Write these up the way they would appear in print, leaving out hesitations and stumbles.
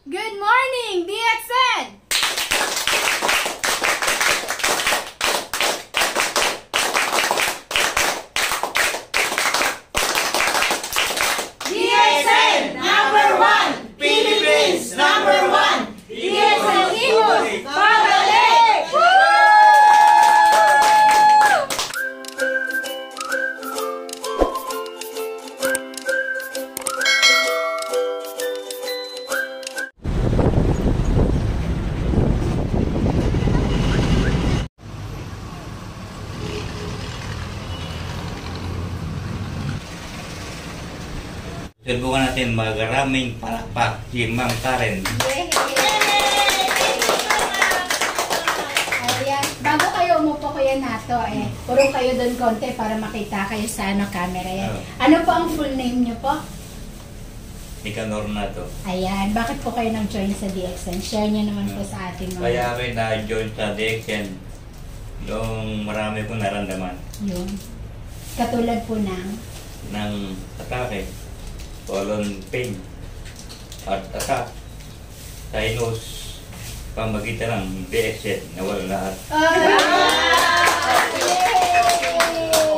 Good morning, DXN! DXN number 1! Philippines number 1! DXN Imus! Pabalik! Subukan natin magaraming palakpak si Ma'am Karen. Ayan. Bago kayo umupo Kuya Nato, puro kayo doon konti para makita kayo sa camera yan. Ano po ang full name niyo po? Nicanor na to. Ayan. Bakit po kayo nag-join sa DXN? Share niyo naman po sa ating mga... Kaya kami na-join sa DXN yung marami kong naramdaman Yun. Katulad po ng atake, colon pain, at attack, sinus, pamagitan ng DXN, nawala lahat.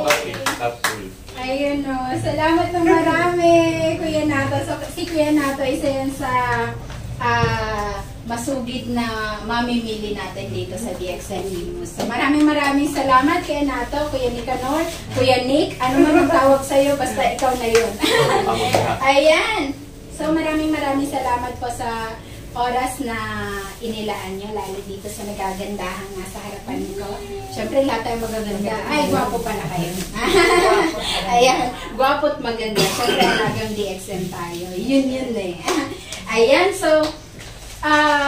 Bakit? Kapul. Ayun o. Salamat na marami, Kuya Nato. So, si Kuya Nato, isa yan sa masugid na mamimili natin dito sa DXN Imus. So, maraming salamat, Kuya Nato, Kuya Nicanor, Kuya Nick, ano man ang tawag sa'yo, basta ikaw na yun. Ayan. So, maraming salamat po sa oras na inilaan nyo, lalo dito sa nagagandahan nga sa harapan ko. Siyempre, lahat tayo magaganda. Ay, gwapo pala kayo. Ayan, gwapo at maganda. Siyempre, halagang DXN tayo. Yun eh. Ayan, so,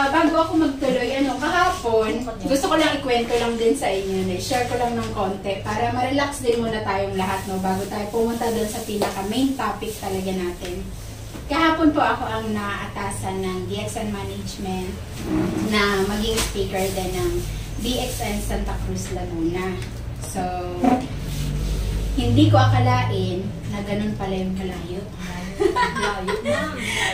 bago ako magtuloy, kahapon, gusto ko lang ikwento lang din sa inyo, share ko lang ng konti, para ma-relax din muna tayong lahat, bago tayo pumunta doon sa pinaka-main topic talaga natin. Kahapon po ako ang naatasan ng DXN Management na maging speaker din ng DXN Santa Cruz, Laguna. So, hindi ko akalain na ganun pala yung kalayo.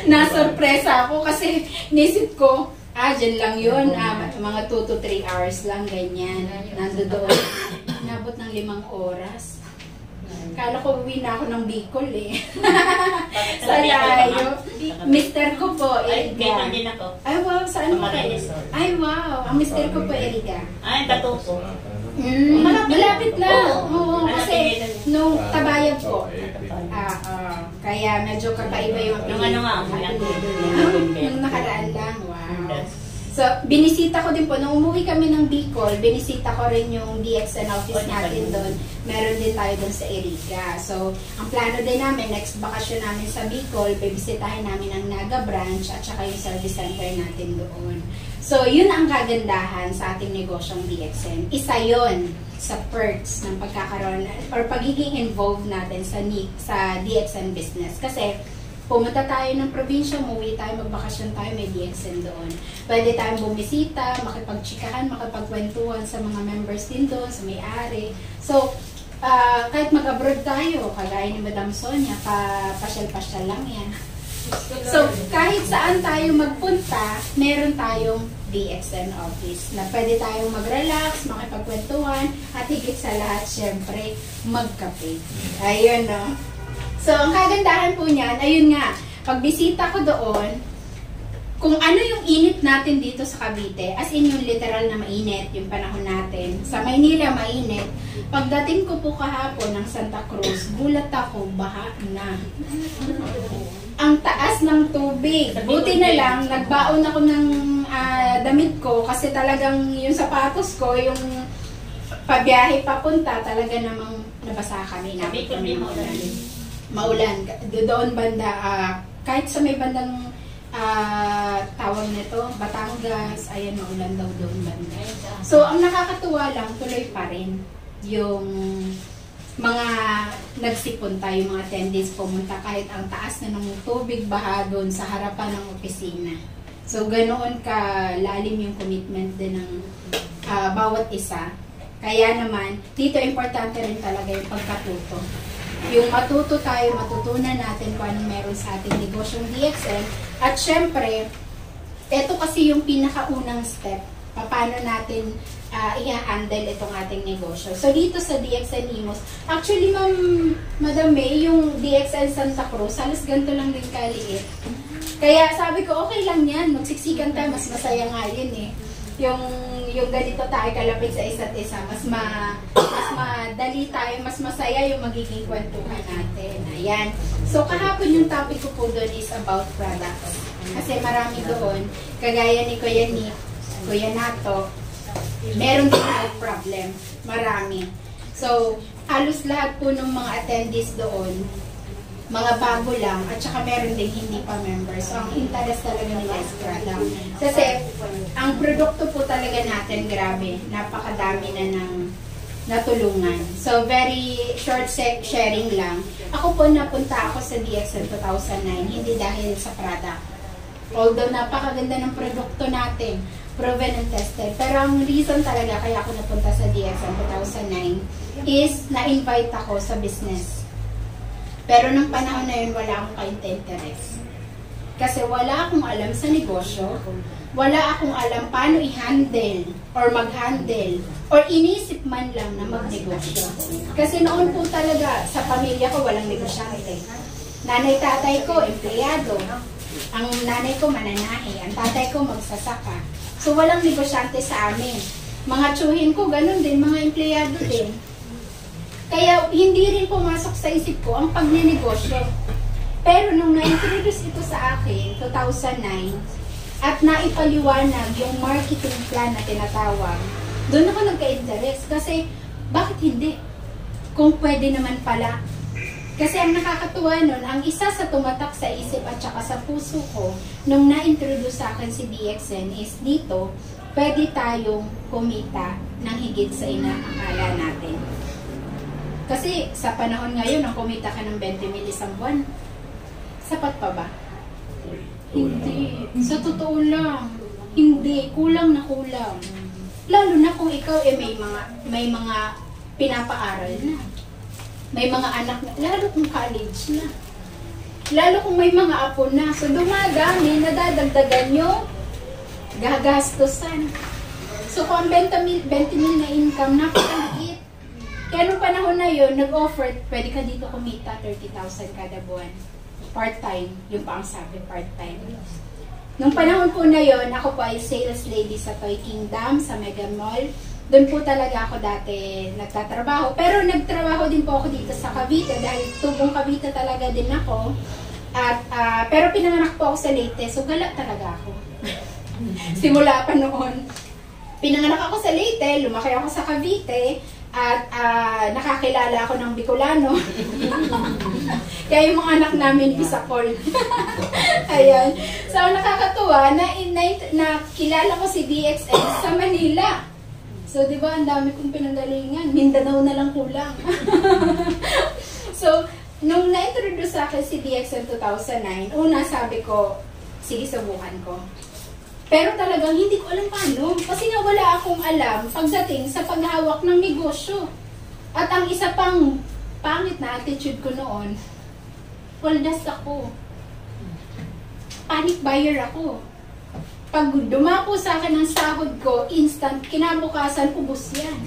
Nasurpresa ako kasi nisip ko, dyan lang yun, mga 2 to 3 hours lang, ganyan. Nandoon, nabot ng 5 oras. Kala ko uwi na ako ng Bicol sa layo. Mister ko po, Eriga. Ay wow, saan mo kayo? Ay wow, ang mister ko po, Eriga. Ay, Katupo. Malapit lang. Oo, kasi nung tabayag po. Kaya medyo kakaiba yung nung nakaraan lang. Wow. So, binisita ko din po, nung umuwi kami ng Bicol, binisita ko rin yung DXN office natin doon. Meron din tayo doon sa Erica. So, ang plano din namin, next bakasyon namin sa Bicol, bibisitahin namin ang Naga branch at saka yung service center natin doon. So, yun ang kagandahan sa ating negosyong DXN. Isa yun sa perks ng pagkakaroon or pagiging involved natin sa DXN business. Kasi, pumunta tayo ng probinsya, umuwi tayo, magbakasyon tayo, may DXN doon. Pwede tayong bumisita, makipagtsikahan, makipagkwentuhan sa mga members din doon, sa may-ari. So, kahit mag-abroad tayo, kagaya ni Madam Sonia, pasyal-pasyal lang yan. So, kahit saan tayo magpunta, meron tayong DXN office na pwede tayong mag-relax, makipagkwentuhan, at higit sa lahat, syempre, magkape. Ayun, no? So, ang kagandahan po niyan, ayun nga, pagbisita ko doon, kung ano yung init natin dito sa Cavite, as in yung literal na mainit, yung panahon natin, sa Maynila mainit, pagdating ko po kahapon ng Santa Cruz, gulat ako, baha na. Ang taas ng tubig. Buti na lang, nagbaon ako ng damit ko, kasi talagang yung sapatos ko, yung pabiyahe papunta, talaga namang nabasa kami. Maulan. Doon banda, kahit sa may bandang tawag nito, Batangas, ayan, maulan daw doon banda. So, ang nakakatuwa lang, tuloy pa rin yung mga nagsipon tayo, mga attendees pumunta kahit ang taas na ng tubig, baha doon sa harapan ng opisina. So, ganoon ka lalim yung commitment din ng bawat isa. Kaya naman, dito importante rin talaga yung pagkatuto. Yung matuto tayo, matutunan natin kung anong meron sa ating negosyong DXN. At syempre, ito kasi yung pinakaunang step, paano natin i-handle itong ating negosyo. So, dito sa DXN Imus, actually, Madam May, yung DXN Santa Cruz, halos ganito lang din kaliit. Kaya sabi ko, okay lang yan, magsiksikan tayo, mas masaya nga yun eh. Yung ganito tayo kalapit sa isa't isa, mas madali tayo, mas masaya yung magiging kwentuhan natin. Ayan. So, kahapon yung topic ko po doon is about products. Kasi marami doon, kagaya ni Kuya Nato, meron din health problem. Marami. So, halos lahat po ng mga attendees doon, mga bago lang, at saka meron din hindi pa members. So, ang interest talaga nila is product. Kasi, ang produkto po talaga natin, grabe, napakadami na ng natulungan. So, very short sharing lang. Ako po, napunta ako sa DXN 2009, hindi dahil sa product. Although, napakaganda ng produkto natin, proven and tested. Pero ang reason talaga kaya ako napunta sa DXN 2009 is na-invite ako sa business. Pero nung panahon na yun, wala akong ka-interest. Kasi wala akong alam sa negosyo, wala akong alam paano i-handle or mag-handle or inisip man lang na mag-negosyo. Kasi noon po talaga sa pamilya ko walang negosyante. Nanay-tatay ko, empleyado. Ang nanay ko mananahi, ang tatay ko magsasaka. So, walang negosyante sa amin. Mga tsuhin ko, ganun din, mga empleyado din. Kaya, hindi rin pumasok sa isip ko ang pagnenegosyo. Pero, nung na-introduce ito sa akin, 2009, at naipaliwanag yung marketing plan na tinatawag, doon ako nagka-interest. Kasi, bakit hindi? Kung pwede naman pala. Kasi ang nakakatuwa nun, ang isa sa tumatak sa isip at saka sa puso ko, nung na-introduce sa akin si DXN is dito, pwede tayong kumita ng higit sa inaakala natin. Kasi sa panahon ngayon, ang kumita ka ng 20 mil isang buwan, sapat pa ba? Hindi. Sa totoo lang, hindi. Kulang na kulang. Lalo na kung ikaw may mga pinapaaral na. May mga anak na, lalo kung college na. Lalo kung may mga apo na. So, dumadami, nadadagdagan yung gagastusan. So, kung 20 mil na income, napakaliit. Kaya nung panahon na yun, nag-offer, pwede ka dito kumita 30,000 kada buwan. Part-time. Yung pa ang sabi, part-time. Nung panahon po na yun, ako po ay sales lady sa Toy Kingdom, sa Mega Mall. Doon po talaga ako dati nagtatrabaho. Pero nagtrabaho din po ako dito sa Cavite dahil tubong Cavite talaga din ako. At, pero pinanganak po ako sa Leyte, so gala talaga ako. Simula pa noon. Pinanganak ako sa Leyte, lumaki ako sa Cavite, at nakakilala ako ng Bicolano. Kaya yung mga anak namin, Bisacol. Ayan. So, nakakatuwa na kilala ko si DXN sa Manila. So, di ba, ang dami kong pinanggalingan. Mindanao na lang kulang. So, nung na-introduce sa akin si DXN 2009, una sabi ko, sige, subukan ko. Pero talagang hindi ko alam paano. Kasi nga wala akong alam pagdating sa paghawak ng negosyo. At ang isa pang pangit na attitude ko noon, waldas ako. Panic buyer ako. Pag dumako sa akin ang sahod ko, instant, kinabukasan, ubos yan.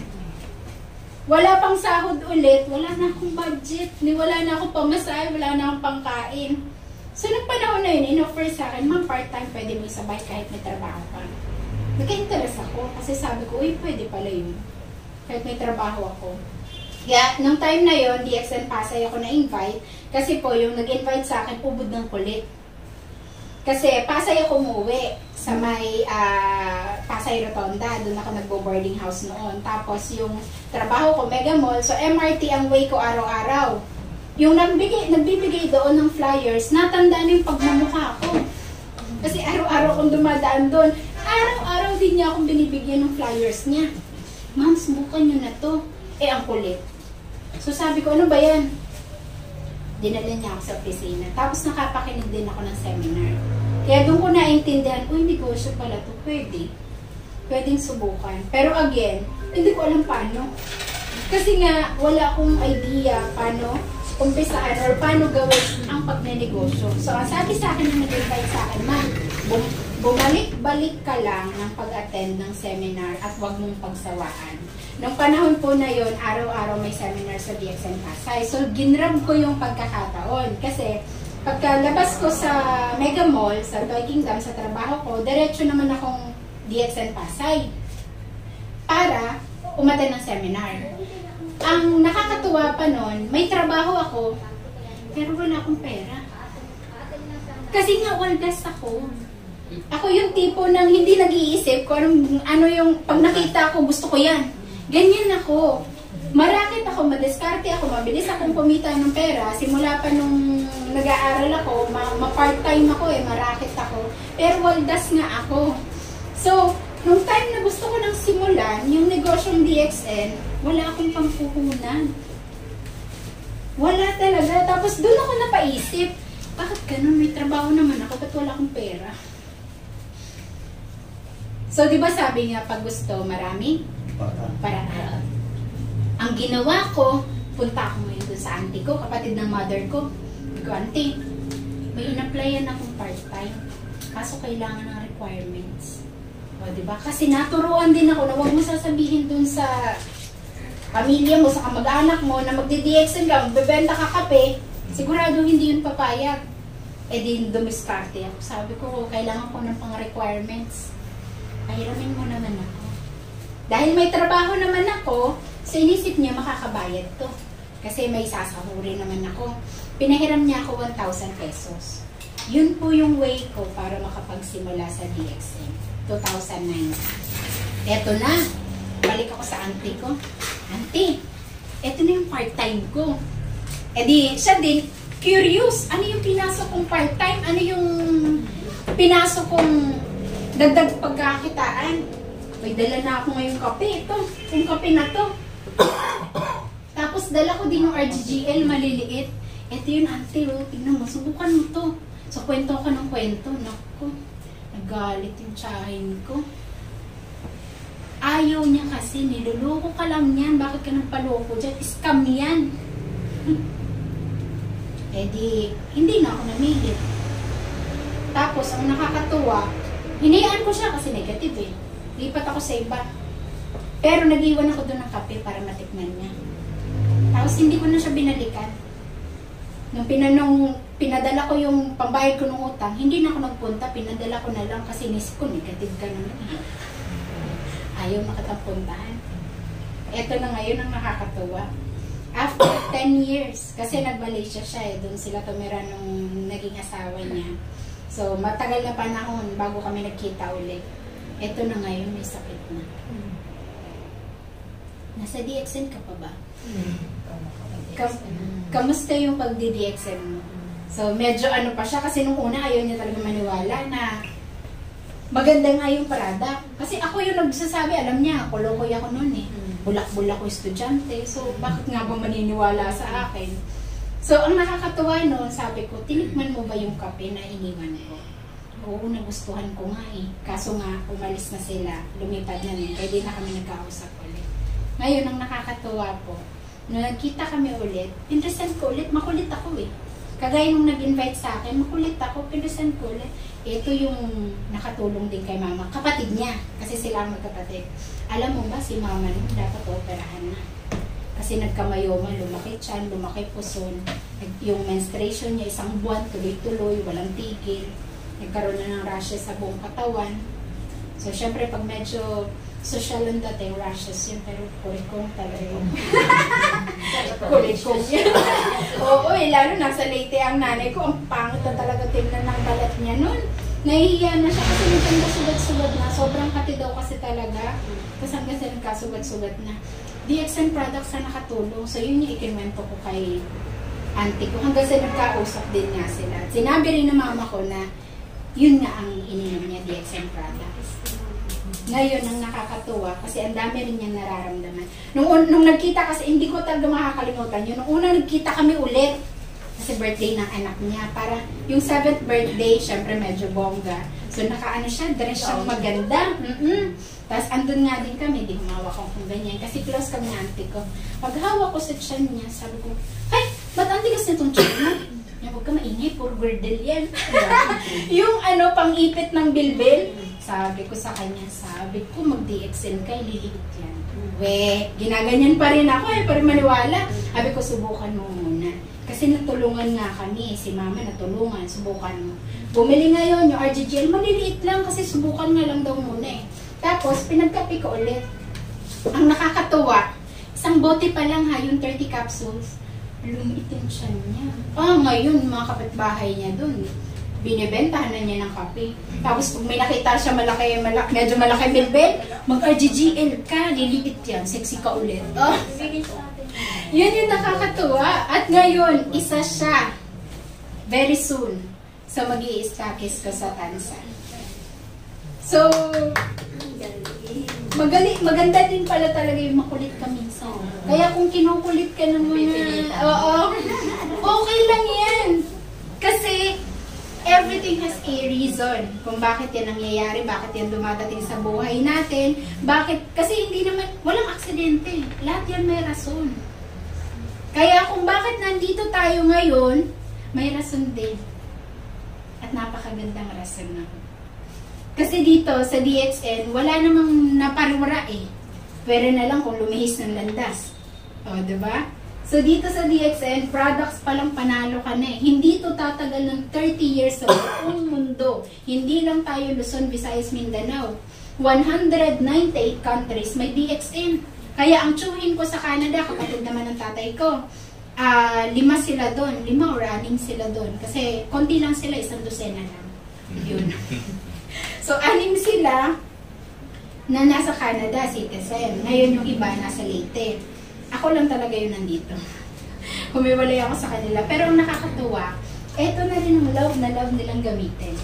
Wala pang sahod ulit, wala na akong budget, wala na akong pamasahe, wala na akong pangkain. So, nung panahon na yun, in-offer sa akin, ma'am, part-time, pwede mo isabay kahit may trabaho ka. Nagka-interest ako, kasi sabi ko, uy, pwede pala yun. Kahit may trabaho ako. Kaya, nung time na yun, DXN Pasay ako na-invite, kasi po, yung nag-invite sa akin, ubod ng kulit. Kasi Pasay ako umuwi sa may Pasay Rotonda. Doon ako nagbo-boarding house noon. Tapos yung trabaho ko, Mega Mall. So MRT ang way ko araw-araw. Yung nagbibigay doon ng flyers, natanda na yung pagmamukha ko. Kasi araw-araw akong dumadaan doon. Araw-araw din niya akong binibigyan ng flyers niya. Ma'am, subukan niyo na to. Ang kulit. So sabi ko, ano ba yan? Dinala niya ako sa opisina. Tapos nakapakinig din ako ng seminar. Kaya doon ko naintindihan, uy, negosyo pala to, pwede. Pwedeng subukan. Pero again, hindi ko alam paano. Kasi nga, wala akong idea paano umpisaan or paano gawin ang pagnenegosyo. So, ang sabi sa akin na nag-invite sa akin, ma'am, bumalik balik ka lang ng pag-attend ng seminar at wag mong pagsawaan. Nung panahon po na yon, araw-araw may seminar sa DXN Pasay. So, ginrab ko yung pagkakataon. Kasi, pagkalabas ko sa Mega Mall, sa Toy Kingdom, sa trabaho ko, diretso naman akong DXN Pasay para umattend ng seminar. Ang nakakatuwa pa nun, may trabaho ako, pero wala akong pera. Kasi nga, waldas ako. Ako yung tipo ng hindi nag-iisip ko ano yung, pag nakita ko, gusto ko yan. Ganyan ako. Marakit ako, madiskarte ako, mabilis akong kumita ng pera. Simula pa nung nag-aaral ako, ma-part-time ako marakit ako. Pero waldas nga ako. So, nung time na gusto ko nang simulan, yung negosyong DXN, wala akong pampuhunan. Wala talaga. Tapos doon ako napaisip, bakit ganun? May trabaho naman ako, ba't wala akong pera? So, di ba sabi nga, pag gusto, marami? Paraan. Ang ginawa ko, punta ako ngayon doon sa auntie ko, kapatid ng mother ko. Sabi ko, auntie, may in-applyan akong part-time. Kaso kailangan ng requirements. O, di ba? Kasi naturuan din ako na huwag mo sasabihin doon sa pamilya mo, sa kamag-anak mo, na magdi-DXN ka, magbebenta ka kape, sigurado hindi yun papayag. Di dumiskarte ako. Sabi ko, kailangan ko ng pang-requirements. Pahiramin mo naman ako. Dahil may trabaho naman ako, so inisip niya makakabayad to. Kasi may sasahurin naman ako. Pinahiram niya ako 1,000 pesos. Yun po yung way ko para makapagsimula sa DXN. 2009. Eto na. Balik ako sa auntie ko. Auntie, eto na yung part-time ko. Di, siya din, curious. Ano yung pinasok kong part-time? Ano yung pinasok kong dagdag pagkakitaan? May dala na ako ngayong kape. Ito, yung kape na to. Tapos dala ko din yung RGGL maliliit. Ito yun, auntie, tingnan mo, subukan mo to. So, kwento ko ng kwento. Naku, nagalit yung tsahin ko. Ayaw niya kasi, niloloko ka lang yan. Bakit ka nagpaloko dyan? Scam yan. Di, hindi na ako namigit. Tapos, ang nakakatuwa, hinayaan ko siya kasi negative eh. Lipat ako sa iba. Pero nag-iwan ako doon ng kape para matikman niya. Tapos, hindi ko na siya binalikan. Nung pinadala ko yung pambayad ko ng utang, hindi na ako nagpunta, pinadala ko na lang kasi inisip ko, negative ka naman. Ayaw makatapuntahan. Ito na ngayon ang nakakatuwa. After 10 years, kasi nag-Malaysia siya doon sila tumira nung naging asawa niya. So, matagal na panahon bago kami nagkita ulit. Ito na ngayon, may sakit na. Nasa DXN ka pa ba? Kamusta yung pagdi-DXN mo? So, medyo ano pa siya, kasi nung una ayaw niya talaga maniwala na maganda nga yung product. Kasi ako yung nagsasabi, alam niya, kolokoy ako noon eh. Bulak-bulak ko estudyante. So, bakit nga ba maniniwala sa akin? So, ang nakakatuwa noon, sabi ko, tinikman mo ba yung kape na iniwan ko? Oo, nagustuhan ko nga eh. Kaso nga, umalis na sila. Lumipad na rin. Kaya di na kami nagkausap ulit. Ngayon, ang nakakatuwa po, nung nagkita kami ulit, pinresan ko ulit, makulit ako eh. Kagaya nung nag-invite sa akin, makulit ako, pinresan ko ulit. Ito yung nakatulong din kay mama. Kapatid niya, kasi sila ang magkapatid. Alam mo ba, si mama nung dapat operahan na. Kasi nagkamayoma, lumaki tiyan, lumaki puson. Yung menstruation niya, 1 buwan, tuloy-tuloy, walang tigil. Nagkaroon na ng rashes sa buong katawan. So, syempre, pag medyo social ang dating, rashes yun, pero kulikong talaga yun. Kulikong yun. Oo, lalo nasa Leyte ang nanay ko, ang pangit na talaga tingnan ng balat niya nun. Nahihiya na siya kasi nagkanda sugat-sugat na. Sobrang kati daw kasi talaga. Tapos hanggang sa nagkasugat-sugat na. DXN products na nakatulong. So, yun yung ikinwento ko kay auntie ko. Hanggang sa nagkausap din nga sila. Sinabi rin ng mama ko na yun nga ang ininom niya, DXN products. Ngayon, ang nakakatuwa kasi ang dami rin niyang nararamdaman. Nung nagkita kasi, hindi ko talaga makakalimutan yun. Nung una nagkita kami ulit, kasi birthday ng anak niya. Para yung 7th birthday, syempre medyo bongga. So nakaano siya, dress siyang maganda. Tapos andun nga din kami, di humawak ko kung ganyan. Kasi close kami ng auntie ko. Pag hawak ko sa tiyan niya, sabi ko, ay, ba't auntie kasi itong tiyan mo? Huwag ka maingay, puro girdle yan. Yung pang-ipit ng bilbil. Sabi ko sa kanya, sabi ko mag-DXN ka, liliit yan. We, ginaganyan pa rin ako para maniwala. Sabi ko, subukan mo muna. Kasi natulungan nga kami, si mama natulungan, subukan mo. Bumili ngayon yung RGGL, maliliit lang kasi subukan nga lang daw muna eh. Tapos, pinagkapi ko ulit. Ang nakakatuwa, isang bote pa lang ha, yung 30 capsules, lumiit yung tiyan niya. Ngayon, mga kapitbahay niya dun, binibentahan na niya ng kape. Tapos pag may nakita siya medyo malaki bilbil, mag-RGGL ka, liliit yan, sexy ka ulit. Yun yung nakakatuwa. At ngayon, isa siya, very soon, sa mag-i-stackis ko sa Tansa. So, maganda din pala talaga yung makulit ka minsan. Kaya kung kinukulit ka ng mga, okay lang yan. Kasi, everything has a reason kung bakit yan nangyayari, bakit yan dumadating sa buhay natin, kasi hindi naman, walang aksidente. Lahat yan may rason. Kaya kung bakit nandito tayo ngayon, may rason din. At napakagandang rason na. Kasi dito, sa DXN, wala namang naparura eh. Pwede na lang kung lumihis ng landas. Diba? So, dito sa DXN, products palang panalo ka na eh. Hindi to tatagal ng 30 years sa buong mundo. Hindi lang tayo Luzon, Visayas, Mindanao. 198 countries may DXN. Kaya ang tsuhin ko sa Canada, kapatid naman ng tatay ko, 5 sila doon. 5 or 6 sila doon. Kasi konti lang sila, 1 dosena lang. Yun. So, 6 sila na nasa Canada, citizen. Ngayon yung iba nasa Leyte. Ako lang talaga yun nandito. Humiwalay ako sa kanila. Pero ang nakakatuwa, eto na rin ang love na love nilang gamitin.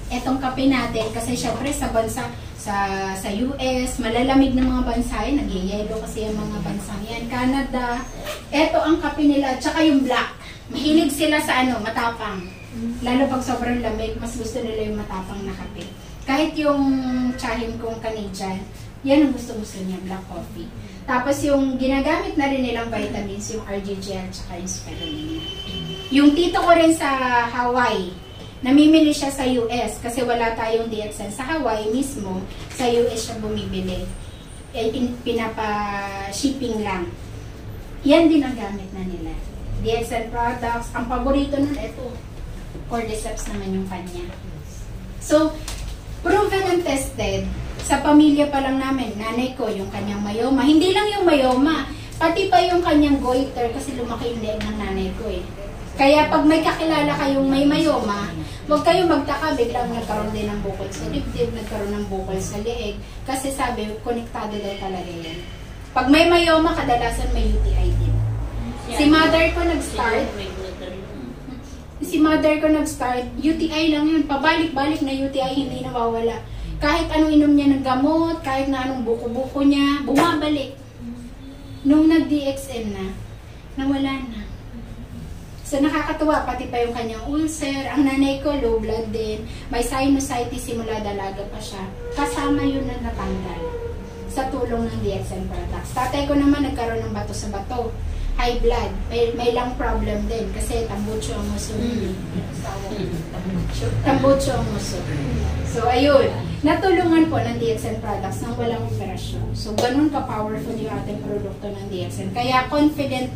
Etong kape natin, kasi syempre sa bansa, sa US, malalamig ng mga bansa yan, nagyayelo kasi yung mga bansang yan. Canada, eto ang kape nila, tsaka yung black. Mahilig sila sa matapang. Lalo pag sobrang lamig, mas gusto nila yung matapang na kape. Kahit yung tsahin kong Canadian, yan ang gusto-gusto niya, black coffee. Tapos yung ginagamit na rin nilang vitamins, yung RGGL tsaka yung spirulina. Yung tito ko rin sa Hawaii, namimili siya sa US kasi wala tayong DXN sa Hawaii mismo, sa US siya bumibili. Pinapa-shipping lang. Yan din ang gamit na nila. DXN products, ang paborito nun, ito, cordyceps naman yung kanya. So, proven and tested, sa pamilya pa lang namin, nanay ko, yung kanyang myoma. Hindi lang yung myoma, pati pa yung kanyang goiter kasi lumaki yung leeg ng nanay ko eh. Kaya pag may kakilala kayong may myoma, huwag kayong magtaka, biglang nagkaroon din ng bukol sa dibdib, nagkaroon ng bukol sa leeg. Kasi sabi, konektado daw talaga yan. Pag may myoma, kadalasan may UTI din. Si mother ko nag-start, UTI lang yun. Pabalik-balik na UTI, hindi nawawala. Kahit anong inom niya ng gamot, kahit na anong buko-buko niya, bumabalik. Nung nag-DXN na, nawala na. So nakakatuwa, pati pa yung kanyang ulcer. Ang nanay ko, low blood din. May sinusitis simula dalaga pa siya. Kasama yun na natanggal sa tulong ng DXN products. Tatay ko naman nagkaroon ng bato sa bato. High blood. May lung problem din kasi tambucho ang muso. Tambucho ang muso. So ayun, natulungan po ng DXN products nang walang operasyon. So ganun ka-powerful yung ating produkto ng DXN. Kaya confident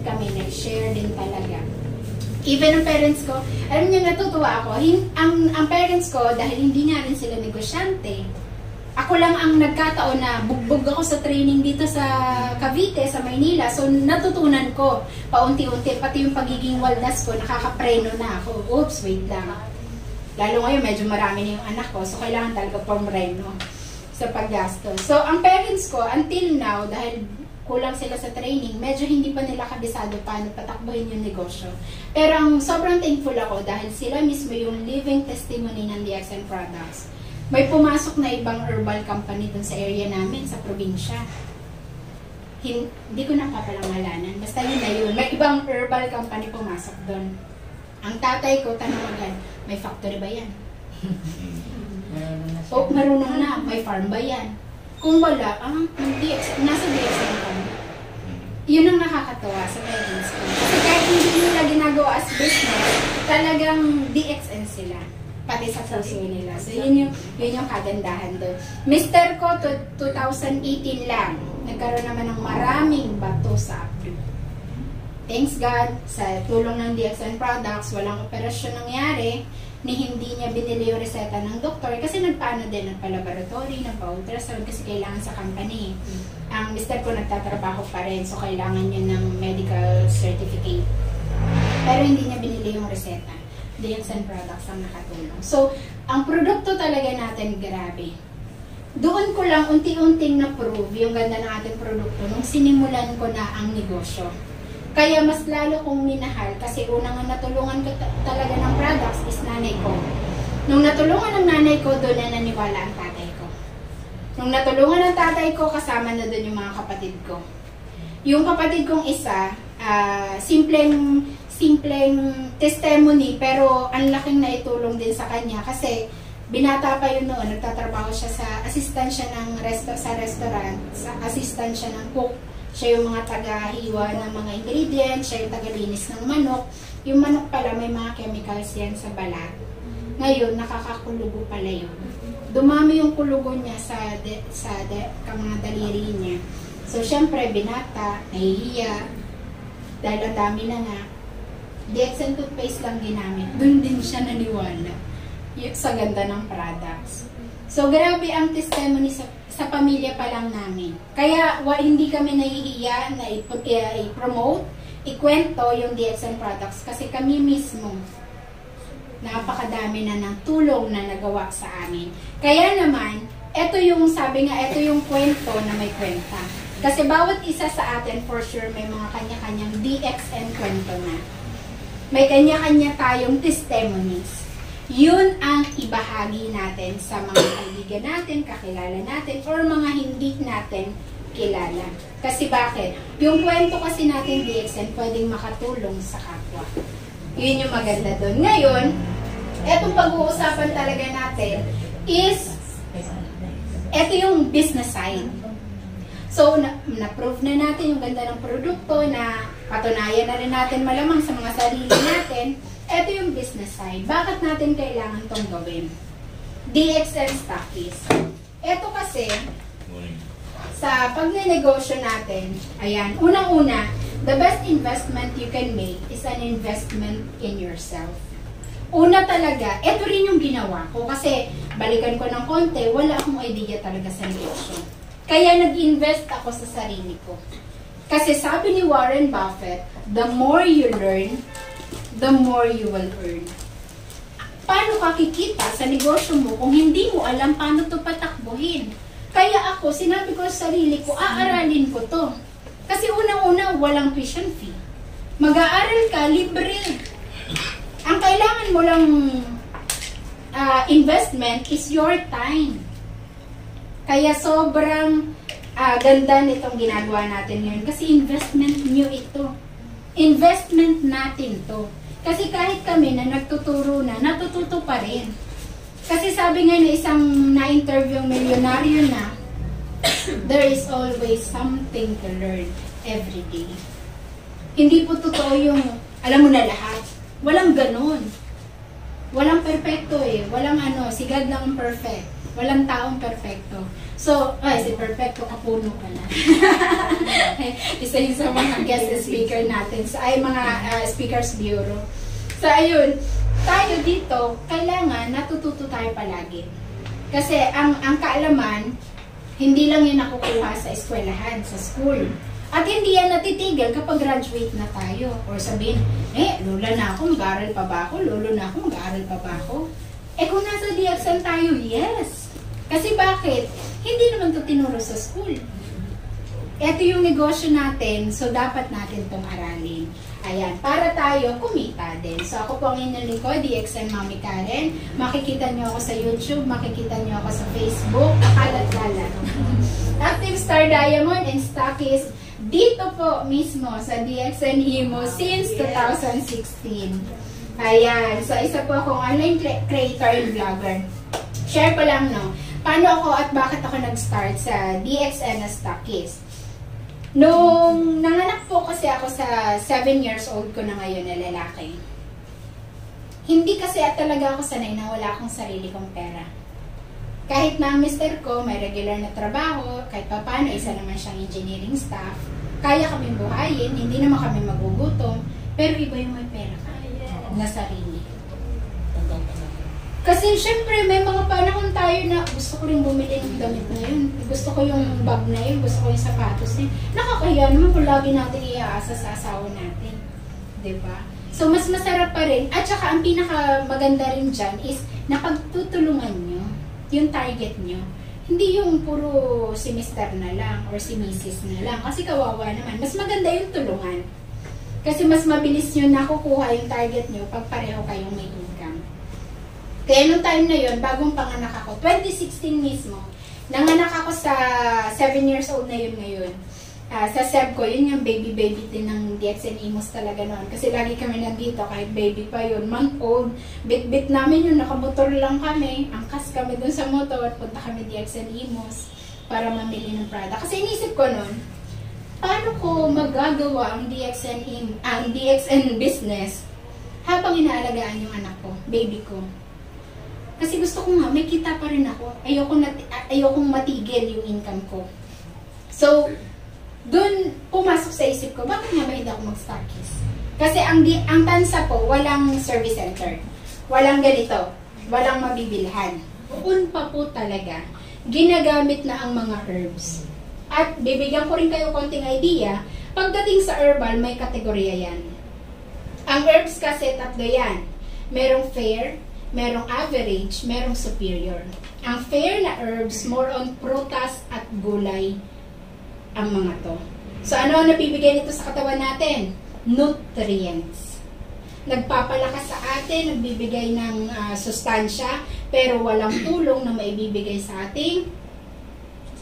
kami na share din talaga. Even ang parents ko, alam niyo, natutuwa ako. Ang parents ko, dahil hindi nga rin sila negosyante, ako lang ang nagkataon na bugbog ako sa training dito sa Cavite, sa Maynila. So, natutunan ko paunti-unti. Pati yung pagiging waldas ko, nakakapreno na ako. Oops, wait lang. Lalo ngayon, medyo marami na yung anak ko. So, kailangan talaga pumreno sa paggastos. So, ang parents ko, until now, dahil kulang sila sa training, medyo hindi pa nila kabisado paano patakbuhin yung negosyo. Pero ang sobrang thankful ako dahil sila mismo yung living testimony ng DXN products. May pumasok na ibang herbal company dun sa area namin, sa probinsya. Hindi ko na papalangalanan. Basta yun na yun. May ibang herbal company pumasok dun. Ang tatay ko, tanawagan, may factory ba yan? O, marunong na. May farm ba yan? Kung wala, nasa DXN ka. Yun ang nakakatawa sa parents ko. Kasi kahit hindi nila ginagawa as business, talagang DXN sila. pati sa puso nila. So, yun yung kagandahan doon. Mister ko, 2018 lang, nagkaroon naman ng maraming bato sa abdo. Thanks God, sa tulong ng DXN Products, walang operasyon nangyari, ni hindi niya binili yung reseta ng doktor kasi nagpaano din, nagpa-laboratory, nagpa-ultrasound kasi kailangan sa company. Ang mister ko nagtatrabaho pa rin, so kailangan niya ng medical certificate. Pero hindi niya binili yung reseta. DXN Products ang nakatulong. So, ang produkto talaga natin, grabe. Doon ko lang unti-unting na-prove yung ganda ng ating produkto nung sinimulan ko na ang negosyo. Kaya mas lalo kong minahal kasi unang natulungan ko talaga ng products is nanay ko. Nung natulungan ng nanay ko, doon na naniwala ang tatay ko. Nung natulungan ng tatay ko, kasama na doon yung mga kapatid ko. Yung kapatid kong isa, simpleng testimony pero ang laking naitulong din sa kanya kasi binata pa yun noon, nagtatrabaho siya sa assistant siya ng sa restaurant, sa assistant siya ng cook. Siya yung mga taga-hiwa ng mga ingredients, siya yung taga-linis ng manok. Yung manok pala may mga chemicals yan sa balat. Ngayon, nakakakulugo pala yun. Dumami yung kulugo niya sa mga daliri niya. So, syempre, binata, nahihiya, dahil ang dami na nga. DXN toothpaste lang ginamit. Doon din siya naniwala sa ganda ng products. So, grabe ang testimony sa pamilya pa lang namin. Kaya, hindi kami nahihiya na i-promote, ikwento yung DXN products kasi kami mismo, napakadami na ng tulong na nagawa sa amin. Kaya naman, ito yung sabi nga, ito yung kwento na may kwenta. Kasi bawat isa sa atin, for sure, may mga kanya-kanyang DXN kwento na. May kanya-kanya tayong testimonies. Yun ang ibahagi natin sa mga kaibigan natin, kakilala natin, or mga hindi natin kilala. Kasi bakit? Yung kwento kasi natin DXN pwedeng makatulong sa kapwa. Yun yung maganda doon. Ngayon, etong pag-uusapan talaga natin is eto yung business side. So, na-prove na natin yung ganda ng produkto, na patunayan na rin natin malamang sa mga sarili natin. Ito yung business side. Bakit natin kailangan tong gawin? DXN Stockies. Ito kasi, sa pagnenegosyo natin, ayan, unang-una, the best investment you can make is an investment in yourself. Una talaga, ito rin yung ginawa ko kasi balikan ko ng konti, wala akong idea talaga sa negosyo. Kaya nag-invest ako sa sarili ko. Kasi sabi ni Warren Buffett, the more you learn, the more you will earn. Paano ka kikita sa negosyo mo kung hindi mo alam paano to patakbuhin? Kaya ako, sinabi ko sa sarili ko, aaralin ko to. Kasi unang-una, walang tuition fee. Mag-aaral ka, libre. Ang kailangan mo lang investment is your time. Kaya sobrang ganda nitong ginagawa natin ngayon. Kasi investment nyo ito. Investment natin to. Kasi kahit kami na nagtuturo na, natututo pa rin. Kasi sabi nga na isang na-interview milyonaryo na, there is always something to learn every day. Hindi po totoo yung, alam mo na lahat. Walang ganun. Walang perfecto eh. Walang si God lang ang perfect. Walang taong perfecto. So, si perfecto kapuno ka na. Isa yun sa mga guest speaker natin. Mga speakers bureau. So, ayun. Tayo dito, kailangan natututo tayo palagi. Kasi ang kaalaman, hindi lang yun nakukuha sa eskwelahan, sa school. At hindi yan natitigil kapag graduate na tayo. Or sabihin, lola na ako, mag-aaral pa ba ako? Lolo na ako, mag-aaral pa ba ako? Kung nasa DXN tayo, yes. Kasi bakit? Hindi naman ito tinuro sa school. Ito yung negosyo natin, so dapat natin itong aralin. Ayan, para tayo kumita din. So ako po ang inyong lingkod, DXN Mami Karen. Makikita nyo ako sa YouTube, makikita nyo ako sa Facebook, akalat-lala. Active Star Diamond and Stockies dito po mismo sa DXN Himo since 2016. Ayan, so isa po akong online creator and vlogger. Share ko lang, no? Paano ako at bakit ako nag-start sa DXN na Stockies? Nung nanganak po kasi ako sa 7 years old ko na ngayon na lalaki, hindi kasi talaga ako sanay na wala akong sarili kong pera. Kahit na ang mister ko may regular na trabaho, kahit pa paano isa naman siyang engineering staff, kaya kami buhayin, hindi naman kami magugutom, pero iba yung may pera ka na sarili. Kasi syempre may mga panahon tayo na gusto ko rin bumili ng damit na yun, gusto ko yung bag na yun, gusto ko yung sapatos na yun. Nakakahiya naman kung lagi natin iaasa sa asawa natin. Diba? So mas masarap pa rin, at saka ang pinaka maganda rin dyan is napagtutulungan nyo yung target nyo. Hindi yung puro si Mr. na lang or si Mrs. na lang, kasi kawawa naman. Mas maganda yung tulungan. Kasi mas mabilis nyo nakukuha yung target nyo pag pareho kayong may income. Kaya nung time na yun, bagong panganak ako, 2016 mismo, nanganak ako sa 7 years old na yun ngayon. Sa SEB ko, yun yung baby din ng DXN Imos talaga noon. Kasi lagi kami nandito, kahit baby pa yun, month old, bit namin yun, nakamotor lang kami, angkas kami dun sa motor, punta kami DXN Imos para mamili ng product. Kasi inisip ko noon, paano ko magagawa ang DXN business habang inaalagaan yung anak ko, baby ko. Kasi gusto ko nga, may kita pa rin ako. Ayokong matigil yung income ko. So, dun pumasok sa isip ko, bakit nga ba hindi ako mag-stockies? Kasi ang tansa po, walang service center. Walang ganito. Walang mabibilhan. Noon pa po talaga, ginagamit na ang mga herbs. At bibigyan ko rin kayo konting idea, pagdating sa herbal, may kategorya yan. Ang herbs kasi tatlo yan. Merong fair, merong average, merong superior. Ang fair na herbs, more on prutas at gulay ang mga to. So ano ang nabibigay nito sa katawan natin? Nutrients. Nagpapalakas sa atin, nagbibigay ng sustansya, pero walang tulong na maibibigay sa ating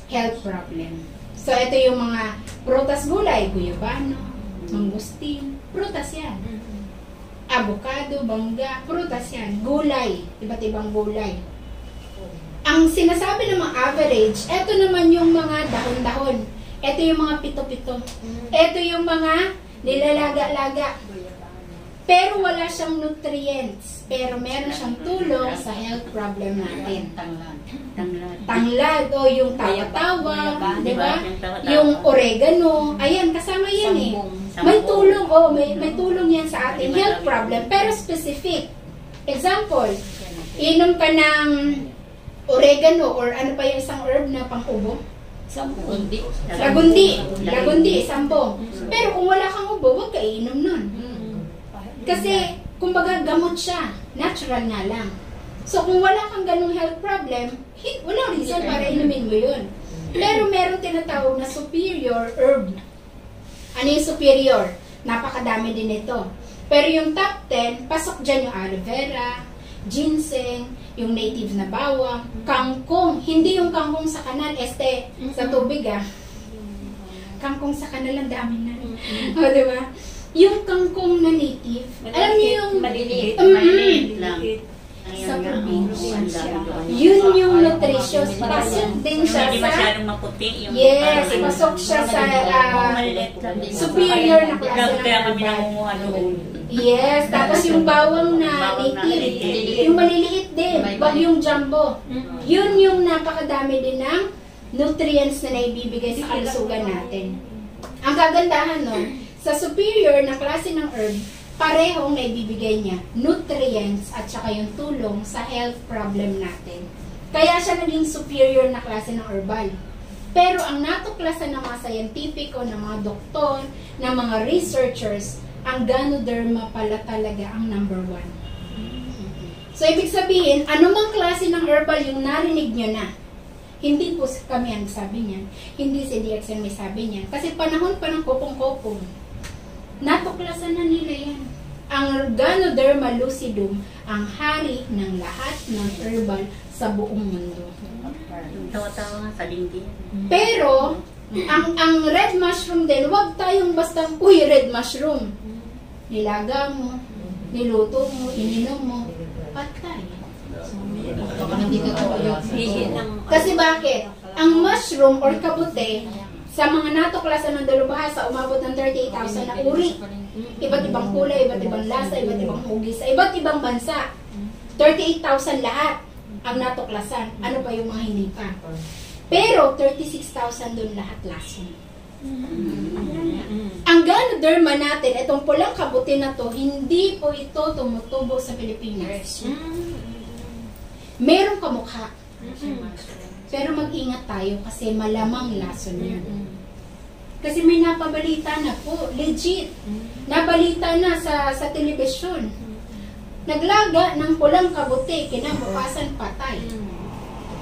health problem. So ito yung mga prutas gulay, guyabano, mangustin, prutas yan. Avocado, bangga, prutas yan. Gulay, iba't ibang gulay. Ang sinasabi ng mga average, ito naman yung mga dahon-dahon. Ito yung mga pito-pito. Ito yung mga nilalaga-laga. Pero wala siyang nutrients. Pero meron siyang tulong sa health problem natin. Tanglad o yung tawa-tawa, di ba? Yung oregano, ayan, kasama yan eh. May tulong, may tulong yan sa ating health problem, pero specific. Example, inom ka ng oregano or ano pa yung isang herb na pang-ubo? Lagundi, sampong. Pero kung wala kang ubo, huwag ka iinom nun. Kasi, kumbaga, gamot siya. Natural nga lang. So, kung wala kang ganung health problem, walang reason para inumin mo yun. Pero meron tinatawag na superior herb. Ano yung superior? Napakadami din ito. Pero yung top 10, pasok dyan yung aloe vera, ginseng, yung native na bawang, kangkong. Hindi yung kangkong sa kanal, sa tubig Kangkong sa kanal, ang dami na. O, diba? Yung kangkong na native, alam niyo yung maliliit lang. sa probinsya. Yun yung nutritious. Pasok din siya Hindi sa... masyadong maputi. Yes, pasok siya sa superior na klase Kaya kami ng nangunguha noon. yes, tapos yung bawang na native, yung maliliit din, wag yung jumbo. Yun yung napakadami din ng nutrients na naibibigay sa kalusugan natin. Ang kagandahan nun, sa superior na klase ng herb, parehong naibibigay niya nutrients at saka yung tulong sa health problem natin. Kaya siya naging superior na klase ng herbal. Pero ang natuklasan ng mga scientific o ng mga doktor, ng mga researchers, ang Ganoderma pala talaga ang number 1. So, ibig sabihin, anumang klase ng herbal yung narinig nyo na, hindi po kami ang sabi niyan, hindi si DXN may sabi niyan. Kasi panahon pa ng kopong-kopong, natuklasan na nila yan. Ang Ganoderma lucidum, ang hari ng lahat ng herbal sa buong mundo. Tawa-tawa nga sa linggi. Pero, ang red mushroom din, huwag tayong basta, red mushroom. Nilaga mo, niluto mo, ininom mo, patay. Kasi bakit? Ang mushroom or kabute, Sa mga natuklasan ng dalubhasa, umabot ng 38,000 na uri. Iba't ibang kulay, iba't ibang lasa, iba't ibang hugis, sa iba't ibang bansa. 38,000 lahat ang natuklasan. Ano pa yung mga hindi pa? Pero 36,000 doon lahat lason. Ang Ganoderma natin, itong pulang kabuti na to, hindi po ito tumutubo sa Pilipinas. Merong kamukha. Pero mag-ingat tayo kasi malamang lason yun. Kasi may napabalita na po, legit. Nabalita na sa telebisyon. Naglaga ng pulang kabuti, kinabukasan patay.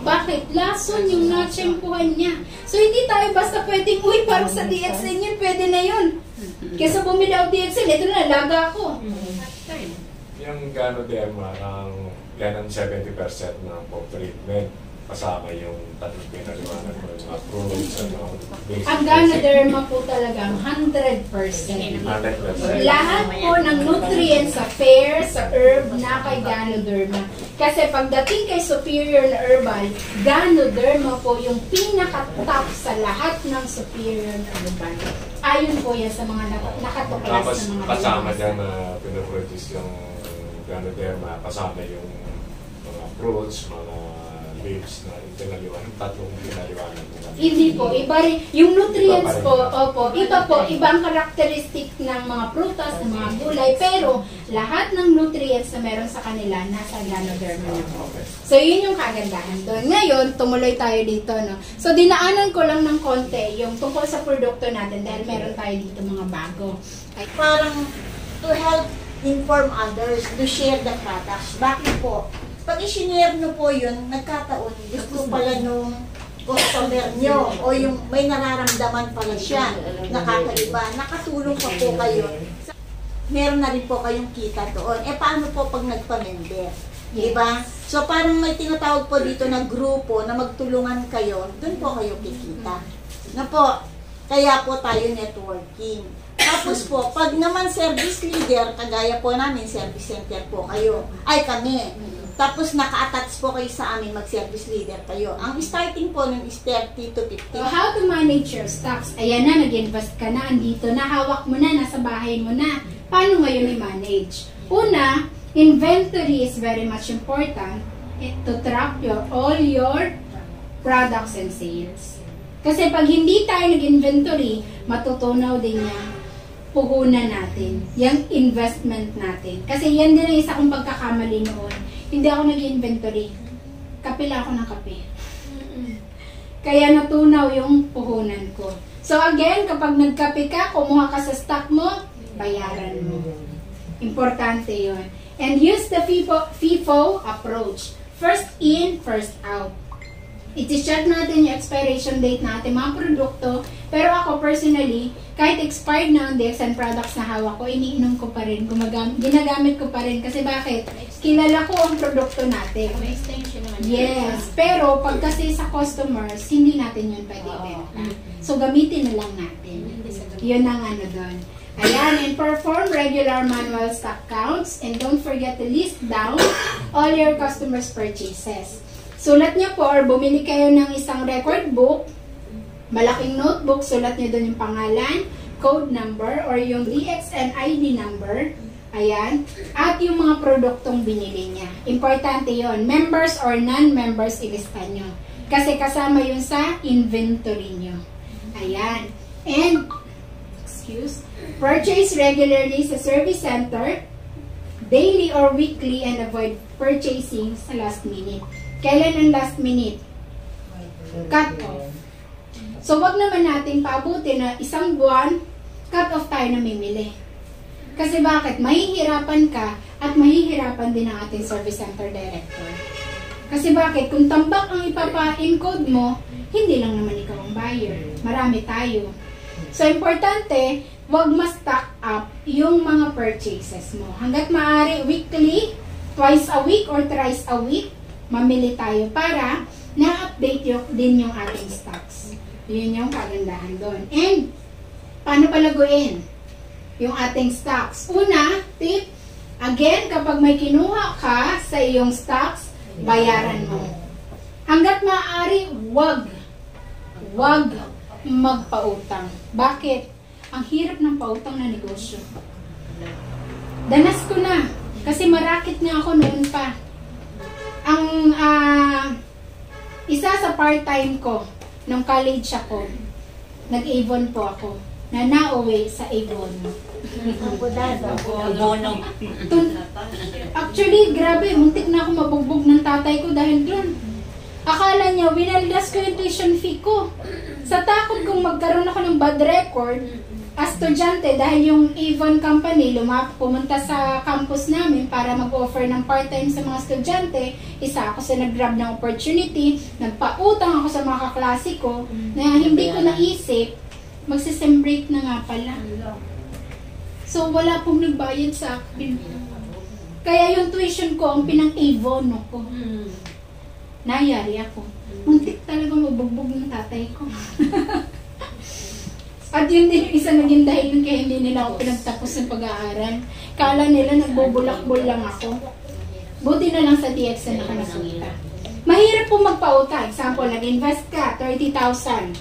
Bakit? Lason yung natsyempuhan niya. So, hindi tayo basta pwedeng, uy, parang sa DXN yun, pwede na yun. Kesa bumili ako DXN, ito na, laga ako. Yung Ganoderma, ang yan ang 70% ng pop treatment. Kasama yung tatlong pinaliwanag ko, yung approach, Ang Ganoderma po talagang 100%. 100%. Lahat po ng nutrients sa pear, sa herb, na kay Ganoderma. Kasi pagdating kay superior na herbal, Ganoderma po yung pinaka-top sa lahat ng superior na herbal. Ayon po yan sa mga nakatuklas Tapos na mga kasama dalubhasa. dyan na pinaproduce yung Ganoderma, kasama yung mga fruits, mga leaves na pinaliwanag, tatlong pinaliwanag mo. Hindi po, iba rin. Yung nutrients po, opo, iba po, ibang karakteristik ng mga prutas, ng mga gulay, pero lahat ng nutrients na meron sa kanila, nasa Ganoderma na po. So, yun yung kagandahan doon. Ngayon, tumuloy tayo dito, no? So, dinaanan ko lang ng konti yung tungkol sa produkto natin dahil meron tayo dito mga bago. Parang to help inform others to share the products. Bakit po? Pag i-share nyo po yun, nagkataon, gusto pala nung customer nyo o yung may nararamdaman pala siya, nakakaiba, nakatulong pa po kayo. Meron na rin po kayong kita doon. Eh paano po pag nagpa-member? Diba? So parang may tinatawag po dito na grupo na magtulungan kayo, doon po kayo kikita. Na po, kaya po tayo networking. Tapos po, pag naman service leader, kagaya po namin, service center po kayo, ay kami. Tapos naka-attach po kayo sa amin, mag-service leader kayo. Ang starting po nun is 30 to 50. So, how to manage your stocks? Ayan na, nag-invest ka na, andito na, hawak mo na, nasa bahay mo na. Paano ngayon i-manage? Una, inventory is very much important to track all your products and sales. Kasi pag hindi tayo nag-inventory, matutunaw din niya puhunan natin, yung investment natin. Kasi yan din ang isa kong pagkakamali noon. Hindi ako nag-inventory. Kape lang ako ng kape. Kaya natunaw yung puhunan ko. So again, kapag nagkape ka, kumuha ka sa stock mo, bayaran mo. Importante yun. And use the FIFO approach. First in, first out. I-check natin yung expiration date natin, mga produkto. Pero ako personally, kahit expired na ang DXN products na hawak ko, iniinom ko pa rin, ginagamit ko pa rin. Kasi bakit? Kilala ko ang produkto natin. May extension naman. Yes. Pero pag kasi sa customers, hindi natin yun pwede ibenta. So gamitin na lang natin. Yun ang ano doon. Ayan, and perform regular manual stock counts and don't forget to list down all your customers' purchases. Sulat niyo po or bumili kayo ng isang record book, malaking notebook, sulat niyo doon yung pangalan, code number, or yung DXN ID number, ayan, at yung mga produktong binili niya. Importante yon, members or non-members ilista niyo. Kasi kasama yun sa inventory niyo. Ayan. And, purchase regularly sa service center, daily or weekly, and avoid purchasing sa last minute. Kailan ang last minute? Cut off. So, wag naman natin paabutin na isang buwan, cut off tayo na mimili. Kasi bakit? Mahihirapan ka at mahihirapan din ang ating service center director. Kasi bakit? Kung tambak ang ipapa-encode mo, hindi lang naman ikaw ang buyer. Marami tayo. So, importante, wag ma-stock up yung mga purchases mo. Hanggat maaari, weekly, twice a week or thrice a week, mamili tayo para na-update din yung ating stocks. Yun yung kagandahan doon. And, paano palaguin yung ating stocks? Una, tip, again, kapag may kinuha ka sa iyong stocks, bayaran mo. Hanggat maaari, wag magpautang. Bakit? Ang hirap ng pautang na negosyo. Danas ko na. Kasi marakit nga ako noon pa. Ang isa sa part-time ko, nung college ako, nag-Avon po ako. Na nauwi sa Avon. Actually, grabe, muntik na ako mabugbog ng tatay ko dahil doon. Akala niya, winaldas ko yung tuition fee ko. Sa takot kong magkaroon ako ng bad record, as estudyante, dahil yung Avon Company pumunta sa campus namin para mag-offer ng part-time sa mga estudyante, isa ako sa nag-grab ng opportunity, nagpautang ako sa mga kaklase ko, na hindi ko naisip, magsi-sem break na nga pala. So, wala pong nagbayad sa akin. Kaya yung tuition ko, ang pinang-Avon ko. Nayari ako. Muntik talaga mabugbog ng tatay ko. At yun din yung isa naging dahilan kaya hindi nila ako pinagtapos ng pag-aaral. Kala nila nagbubulakbol lang ako. Buti na lang sa DXN na nakita. Mahirap po magpauta. Example, nag-invest ka, 30,000.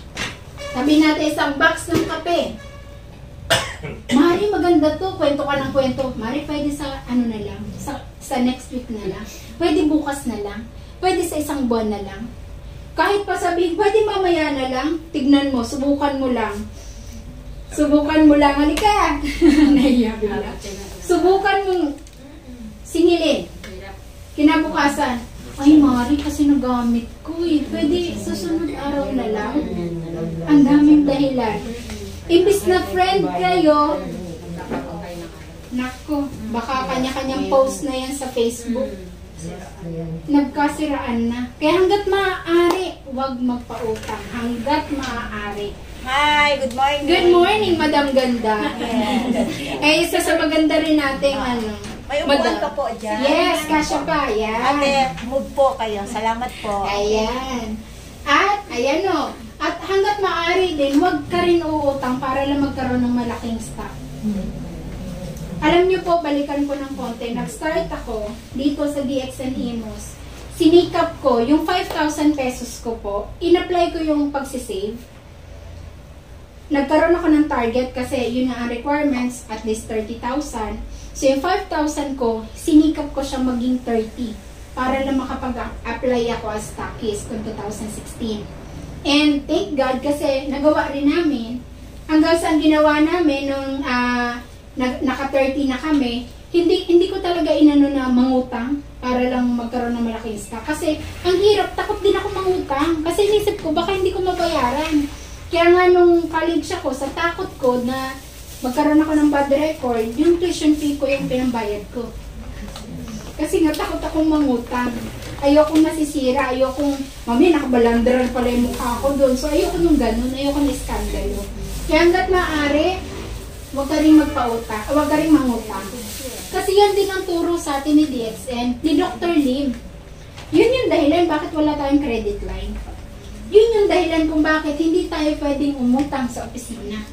Sabi natin isang box ng kape. Mari, maganda to. Kwento ka ng kwento. Mari, pwede sa ano na lang. Sa next week na lang. Pwede bukas na lang. Pwede sa isang buwan na lang. Kahit pa sabihin, pwede mamaya na lang. Tignan mo, subukan mo lang. Subukan mo lang, halika. Nahiya bila. Subukan mong singilin. Kinabukasan, ay Mari, kasi nagamit ko eh. Pwede susunod araw na lang. Ang daming dahilan. Imbis na friend kayo, nako, baka kanya-kanyang post na yan sa Facebook. Nagkasiraan na. Kaya hanggat maaari, huwag magpautang. Hanggat maaari. Hi, good morning. Good morning, Madam Ganda. Eh, isa sa maganda rin nating May upuan ka po dyan. Yes, kasya pa. Yan. Ate, move po kayo. Salamat po. Ayan. At, ayan o. At hanggat maaari din, huwag ka rin uutang para lang magkaroon ng malaking stock. Alam niyo po, balikan ko ng konti. Nag-start ako dito sa DXN Imos. Sinikap ko, yung 5,000 pesos ko po, in-apply ko yung pagsisave. Nagkaroon ako ng target kasi yun ang requirements, at least 30,000. So yung 5,000 ko, sinikap ko siya maging 30 para lang makapag-apply ako as stockist noong 2016. And thank God kasi nagawa rin namin. Hanggang sa ginawa namin nung naka-30 na kami, hindi ko talaga inano na mangutang para lang magkaroon ng malaking stock. Kasi ang hirap, takot din ako mangutang. Kasi inisip ko, baka hindi ko mabayaran. Kaya nga nung college ako, sa takot ko na magkaroon ako ng bad record, yung tuition fee ko yung pinambayad ko. Kasi nga takot akong mangutang. Ayokong nasisira, ayokong, mami, nakabalandaran pala yung mukha ko doon. So ayoko nung ganun, ayoko na iskandalo. Kaya hanggat maaari, huwag ka rin magpautang, huwag ka rin mangutang. Kasi yan din ang turo sa atin ni DXN, ni Dr. Lim. Yun yung dahilan bakit wala tayong credit line. Yun yung dahilan kung bakit hindi tayo pwedeng umutang sa opisina.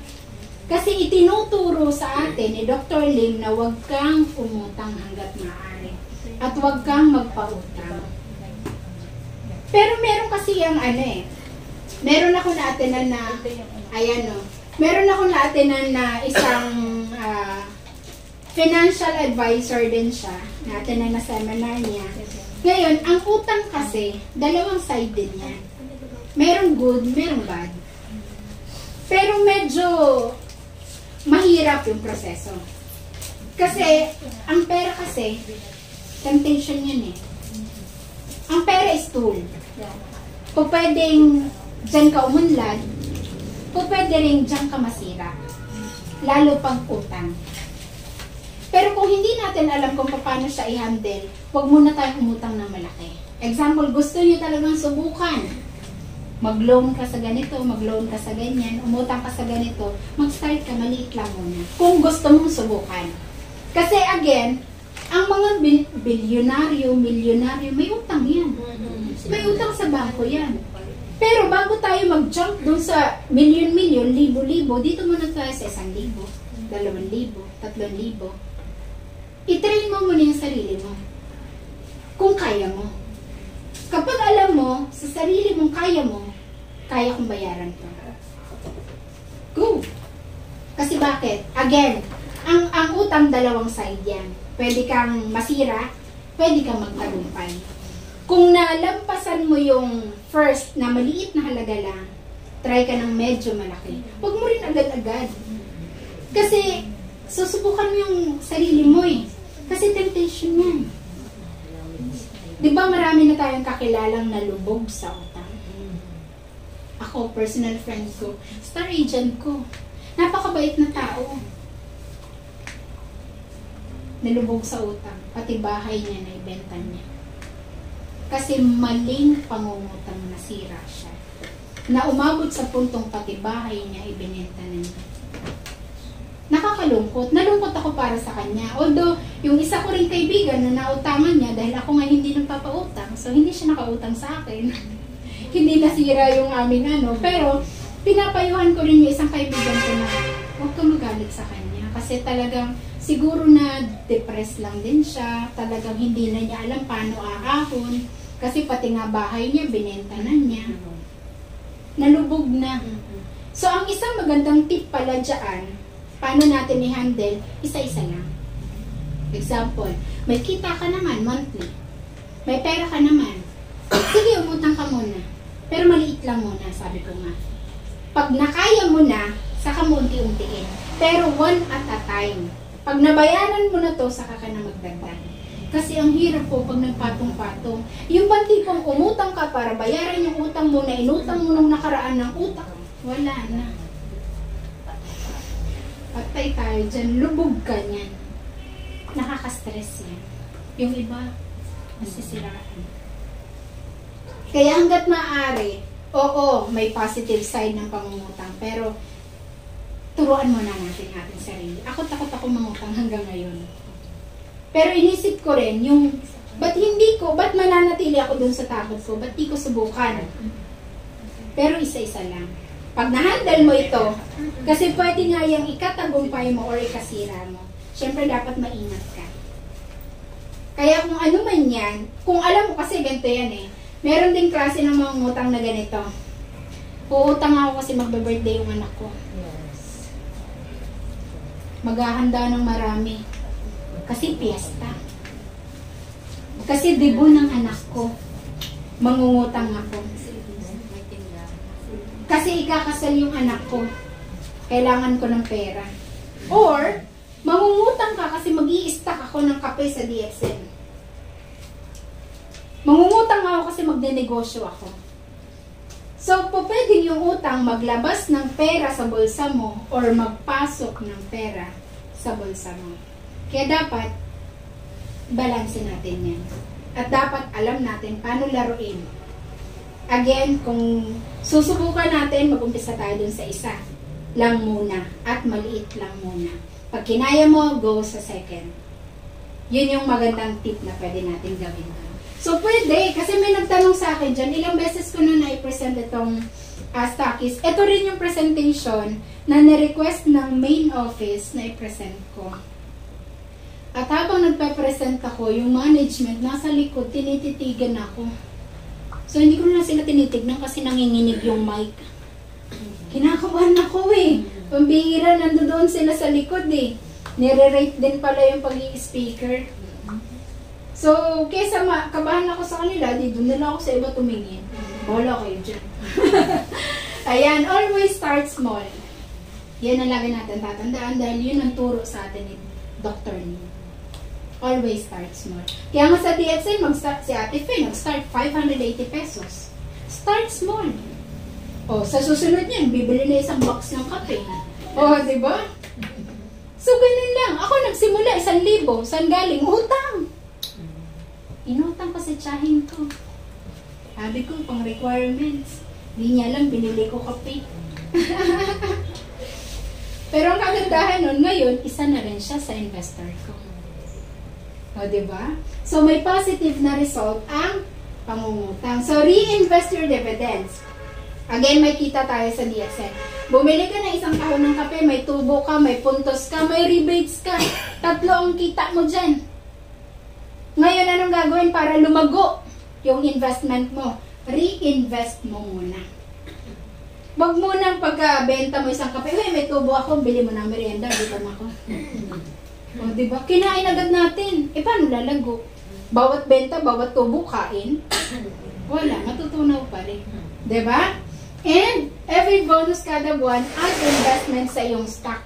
Kasi itinuturo sa atin ni Dr. Lim na huwag kang umutang hanggat maaari. At huwag kang magpautang. Pero meron kasi yung meron ako na-attenan na, meron ako na-attenan na isang financial advisor din siya, na-attenan na seminar niya. Ngayon, ang utang kasi, dalawang side din yan. Merong good, merong bad. Pero medyo mahirap yung proseso. Kasi, ang pera kasi, temptation yun eh. Ang pera is tool. Kung pwedeng dyan ka umunlad, kung pwede rin dyan ka masira. Lalo pag utang. Pero kung hindi natin alam kung paano siya i-handle, huwag muna tayong umutang ng malaki. Example, gusto niyo talagang subukan. Mag-loan ka sa ganito, mag-loan ka sa ganyan, umutang ka sa ganito, mag-start ka, maliit lang muna. Kung gusto mong subukan. Kasi again, ang mga bilyonaryo, milyonaryo, may utang yan. May utang sa bangko yan. Pero bago tayo mag-jump doon sa milyon-milyon, libo-libo, dito muna tayo sa 1,000, 2,000, 3,000. I-train mo muna yung sarili mo. Kung kaya mo. Kapag alam mo, sa sarili mong kaya mo, kaya kong bayaran ko. Kasi bakit? Again, ang utang dalawang side yan. Pwede kang masira, pwede kang magtagumpay. Kung nalampasan mo yung first na maliit na halaga lang, try ka ng medyo malaki. Huwag mo rin agad-agad. Kasi susubukan mo yung sarili mo eh. Kasi temptation yan. Di ba marami na tayong kakilalang nalubog sa utang? Ako, personal friend ko, star agent ko. Napakabait na tao. Nalubog sa utang. Pati bahay niya na ibenta niya. Kasi maling pangungutang nasira siya. Na umabot sa puntong pati bahay niya ibinenta na niya. Nakakalungkot. Nalungkot ako para sa kanya. Although, yung isa ko rin kaibigan na nautangan niya dahil ako nga hindi nagpapautang. So, hindi siya nakautang sa akin. Hindi nasira yung aming ano. Pero, pinapayuhan ko rin yung isang kaibigan ko na huwag kang magalit sa kanya. Kasi talagang siguro na depressed lang din siya. Talagang hindi na niya alam paano aahon. Kasi pati nga bahay niya, binenta na niya. Nalubog na. So, ang isang magandang tip pala dyan, paano natin i-handle, isa-isa lang. Example, may kita ka naman monthly. May pera ka naman. Sige, umutang ka muna. Pero maliit lang muna, sabi ko nga. Pag nakaya mo na, saka mo unti-untiin. Pero one at a time. Pag nabayaran mo na to, saka ka na magdagdag. Kasi ang hirap po pag nagpatong-patong. Yung bang tipong umutang ka para bayaran yung utang mo na inutang mo nung nakaraan ng utang, wala na. Patay tayo dyan, lubog ka niyan. Nakaka-stress yan. Yung iba, masisiraan. Kaya hanggat maaari, oo, may positive side ng pangungutang, pero turuan muna natin ating sarili. Ako takot ako mangutang hanggang ngayon. Pero inisip ko rin, yung, ba't mananatili ako dun sa takot ko? Ba't di ko subukan? Pero isa-isa lang. Pag na-handle mo ito, kasi pwede nga yung ikatagumpay mo or ikasira mo. Siyempre, dapat maingat ka. Kaya kung ano man yan, kung alam mo kasi ganito yan eh, meron ding klase ng mga utang na ganito. Uutang ako kasi magbe-birthday yung anak ko. Maghahanda ng marami. Kasi piyesta. Kasi debut ng anak ko. Mangungutang ako. Kasi ikakasal yung anak ko. Kailangan ko ng pera. Or, mangungutang ka kasi mag-i-stack ako ng kape sa DXN. Mangungutang ako kasi magne-negosyo ako. So, pwedeng yung utang maglabas ng pera sa bulsa mo or magpasok ng pera sa bulsa mo. Kaya dapat, balansin natin yan. At dapat alam natin paano laruin. Again, kung susubukan natin, mag-umpisa tayo dun sa isa lang muna at maliit lang muna. Pag kinaya mo, go sa second. Yun yung magandang tip na pwede natin gawin. So, pwede. Kasi may nagtanong sa akin dyan, ilang beses ko na na-present itong Stockies. Ito rin yung presentation na na-request ng main office na i-present ko. At habang nagpe-present ako, yung management nasa likod, tinititigan ako. So, hindi ko na sila tinitignan kasi nanginginig yung mic. Kinakabahan ako eh. Pambihira, nandoon sila sa likod eh. Nire-rate din pala yung pag-i-speaker. So, kesa kabahan ako sa kanila, di doon nila ako sa iba tumingin. Bola kayo dyan. Ayan, always start small. Yan ang lagi natin tatandaan dahil yun ang turo sa atin ni Dr. Neil. Always start small. Kaya nga sa DXN, si Ate Faye, nag-start 580 pesos. Start small. O, sa susunod niyan, bibili na isang box ng kape. O, diba? So, ganun lang. Ako nagsimula, 1,000. Saan galing? Utang. Inutang ko sa tsahin ko. Sabi ko, pang requirements. Hindi niya lang, binili ko kape. Pero ang kagandahan nun, ngayon, isa na rin siya sa investor ko. O, diba? So, may positive na result ang pangungutang. So, reinvest your dividends. Again, may kita tayo sa DXN. Bumili ka na isang kahon ng kape, may tubo ka, may puntos ka, may rebates ka. 3 ang kita mo dyan. Ngayon, anong gagawin para lumago yung investment mo? Reinvest mo muna. Wag mo nang pagkabenta mo isang kape, may tubo ako, bili mo ng merienda, gutom ako. O, diba? Kinain agad natin. Paano lalago? Bawat benta, bawat tubo, kain. Wala, matutunaw pa rin. Diba? And, every bonus kada buwan, add investment sa iyong stock.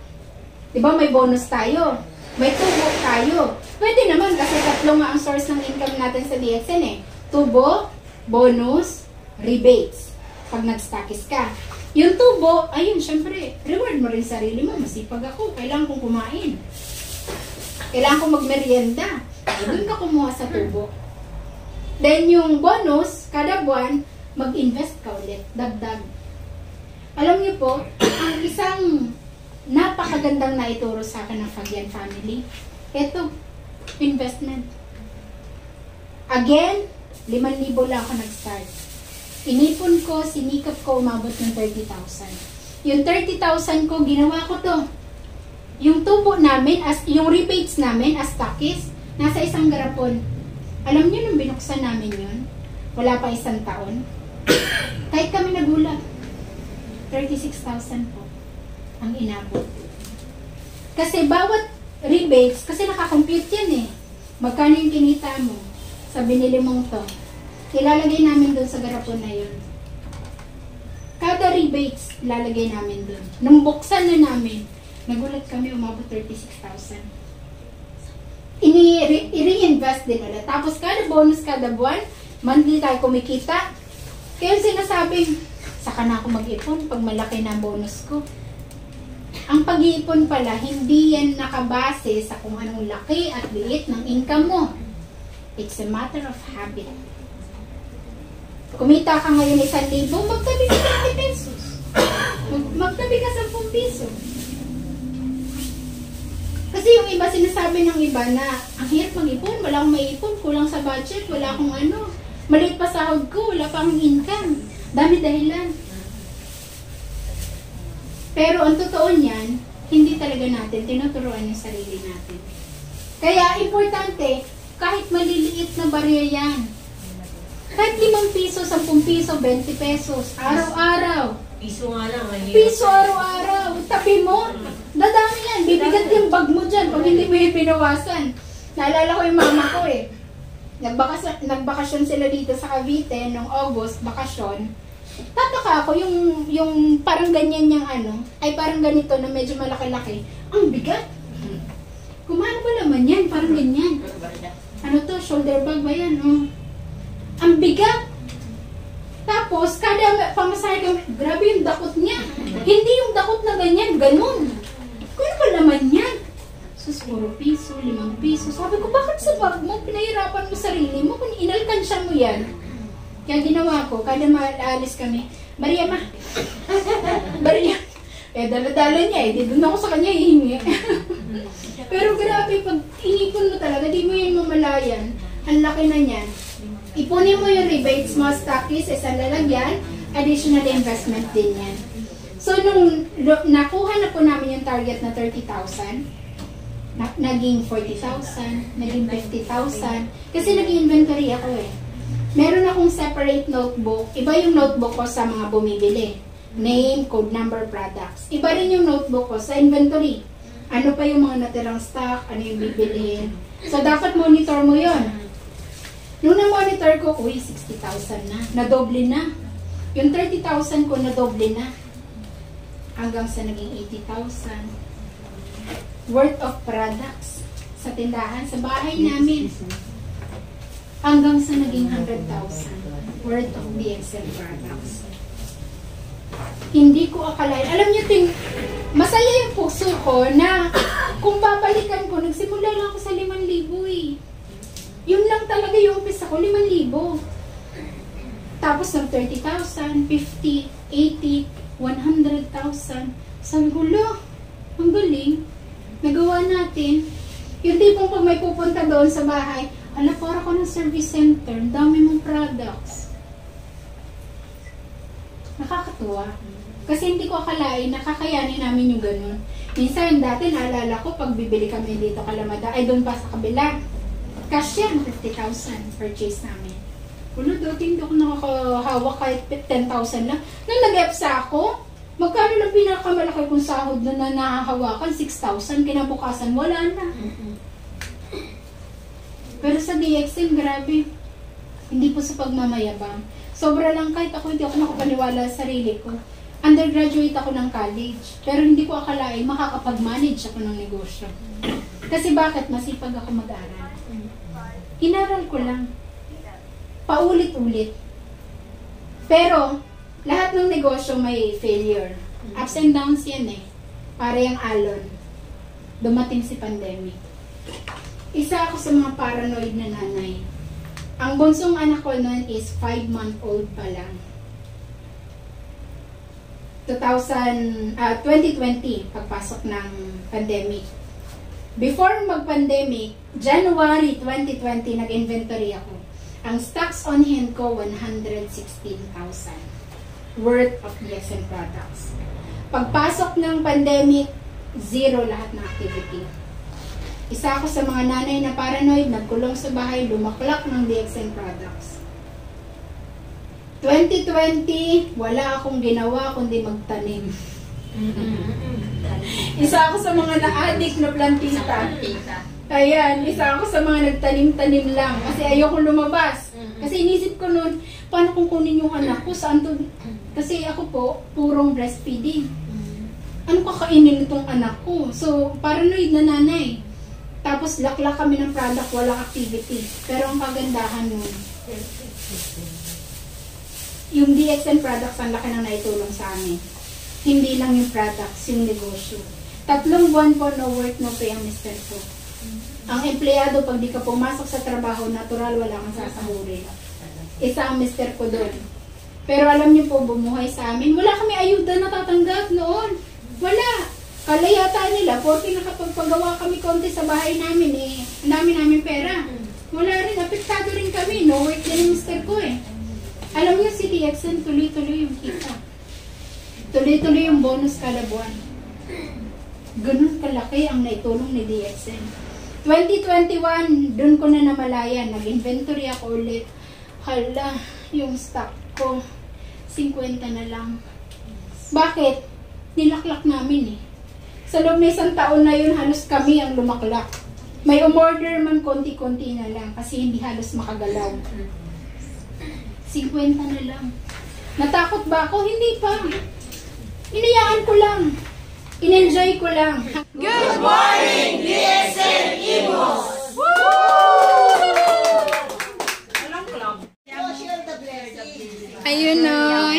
Diba, may bonus tayo. May tubo tayo. Pwede naman, kasi tatlo nga ang source ng income natin sa DXN eh. Tubo, bonus, rebates. Pag nag-stackis ka. Yung tubo, ayun, syempre, reward mo rin sarili mo. Masipag ako, kailangan kong kumain. Kailangan kong magmerienda. Doon ka kumuha sa tubo. Then yung bonus, kada buwan, mag-invest ka ulit. Dagdag. Alam niyo po, ang isang napakagandang naituro sa akin ng Fabian family, ito, investment. Again, 5,000 lang ako nag-start. Inipon ko, sinikap ko, umabot ng 30,000. Yung 30,000 ko, ginawa ko to. Yung tubo namin, yung rebates namin as stockist, nasa isang garapon. Alam niyo nung binuksan namin yun, wala pa isang taon, kahit kami nagulat, 36,000 po ang inabot. Kasi bawat rebates, kasi nakakompute yan eh. Magkano yung kinita mo sa binili mong to. Ilalagay namin doon sa garapon na yun. Kada rebates, ilalagay namin doon. Nung buksan na namin, nagulat kami, umabot 36,000. I-reinvest din ulit. Tapos kada bonus kada buwan, monthly tayo kumikita. Kaya sinasabing, saka na ako mag-ipon pag malaki na bonus ko. Ang pag-iipon pala, hindi yan nakabase sa kung anong laki at liit ng income mo. It's a matter of habit. Kumita ka ngayon 1,000, magtabi ka 20 pesos. Magtabi ka 10 piso. Kasi yung iba, sinasabi ng iba na ang hirap mag-ipon, wala akong maipon, kulang sa budget, wala akong ano, maliit pa sahod ko, wala pa akong income. Dami dahilan. Pero ang totoo niyan, hindi talaga natin tinuturuan yung sarili natin. Kaya importante, kahit maliliit na barya yan, kahit 5 piso, 10 piso, 20 pesos, araw-araw. Piso nga lang. Piso araw-araw. Tabi mo. Dadami yan. Bibigat yung bag mo dyan pag hindi mo yung binawasan. Naalala ko yung mama ko eh. Nagbakasyon sila dito sa Cavite noong August, bakasyon. Tataka ako yung parang ganyan yung ano, ay parang ganito na medyo malaki-laki. Ang bigat. Kumano ba naman yan? Parang ganyan. Ano to? Shoulder bag ba yan? Oh. Ang bigat. Tapos, kada pamasahe ko, grabe yung dakot niya. Hindi yung dakot na ganyan, ganun. Kung ano ba naman yan? Sus, 4 piso, 5 piso. Sabi ko, bakit sa bag mo, pinahirapan mo sarili mo, kung inalkansya mo yan? Kaya ginawa ko, kada maalis kami, Maria ma, Maria, dala-dala niya di doon ako sa kanya hihingi. Pero grabe, pag inipon mo talaga, di mo yan mamalayan, ang laki na niyan. Ipunin mo yung rebates mo, stockies, isang lalagyan, additional investment din yan. So, nung nakuha na po namin yung target na 30,000, naging 40,000, naging 50,000, kasi nag-inventory ako eh. Meron akong separate notebook, iba yung notebook ko sa mga bumibili. Name, code number, products. Iba rin yung notebook ko sa inventory. Ano pa yung mga natirang stock, ano yung bibilihin. So, dapat monitor mo yon. Nung na-monitor ko, uy, 60,000 na. Nadoble na. Yung 30,000 ko, nadoble na. Hanggang sa naging 80,000. Worth of products sa tindahan, sa bahay namin. Hanggang sa naging 100,000 worth of DXL products. Hindi ko akalain. Alam niyo, masaya yung puso ko na kung babalikan ko, nagsimula lang ako sa 5,000 eh. Yun lang talaga yung umpisa ko, 5,000. Tapos ng 30,000, 50, 80, 100,000. Sabi ko, lo, ang galing. Nagawa natin. Yung tipong pag may pupunta doon sa bahay, ala, para ko ng service center, dami mong products. Nakakatuwa. Kasi hindi ko akalain, nakakayanin namin yung ganun. Minsan, dati naalala ko, pag bibili kami dito Kalamada, ay doon pa sa kabila. Cash yan, 50,000 purchase namin. Wala, dati hindi ako nakakahawak kahit 10,000 lang. Nung nag-EPSA ako, magkano lang pinakamalaki kong sahod na nahahawakan? 6,000. Kinabukasan, wala na. Pero sa DXN, grabe. Hindi po sa pagmamayabang. Sobra lang kahit ako, hindi ako nakapaniwala sa sarili ko. Undergraduate ako ng college. Pero hindi ko akalain makakapag-manage ako ng negosyo. Kasi bakit? Masipag ako mag-aral. Inaral ko lang. Paulit-ulit. Pero, lahat ng negosyo may failure. Ups and downs yan eh. Para yung alon. Dumating si pandemic. Isa ako sa mga paranoid na nanay. Ang bunsong anak ko noon is 5-month-old pa lang. 2020, pagpasok ng pandemic. Before mag-pandemic, January 2020, nag-inventory ako. Ang stocks on hand ko, 116,000 worth of DXN products. Pagpasok ng pandemic, zero lahat ng activity. Isa ako sa mga nanay na paranoid, nagkulong sa bahay, lumaklak ng DXN products. 2020, wala akong ginawa kundi magtanim. Isa ako sa mga na-addict na plantita. Ayan, isa ako sa mga nagtanim-tanim lang kasi ayoko lumabas. Kasi inisip ko noon, paano kung kunin yung anak ko? Saan to? Kasi ako po, purong breastfeeding. Ano kakainin itong anak ko? So, paranoid na nanay. Tapos, laklak kami ng product, walang activity. Pero ang kagandahan nun, yung DXN products, ang laki na naitulong sa amin. Hindi lang yung products, yung negosyo. 3 buwan po, no work, no pay ang mister ko. Ang empleyado, pag di ka pumasok sa trabaho, natural, wala kang sasahurin. Isa ang mister ko doon. Pero alam niyo po, bumuhay sa amin. Wala kami ayuda na tatanggap noon. Wala. Kalayata nila, 40 nakapagpagawa kami konti sa bahay namin eh. Ang dami namin pera. Wala rin, apektado rin kami. No work din yung mister ko eh. Alam niyo si DXN, tuloy-tuloy yung kita. Tuloy-tuloy yung bonus kada buwan. Ganun kalaki ang naitulong ni DXN. 2021, dun ko na namalayan. Nag-inventory ako ulit. Hala, yung stock ko, 50 na lang. Bakit? Nilaklak namin eh. Sa loob na 1 taon na yun, halos kami ang lumaklak. May umorder man konti-konti na lang kasi hindi halos makagalaw. 50 na lang. Natakot ba ako? Hindi pa. Inayaan ko lang. In-enjoy ko lang. Good morning, DXN Imos! Social the blessing. Ayun na.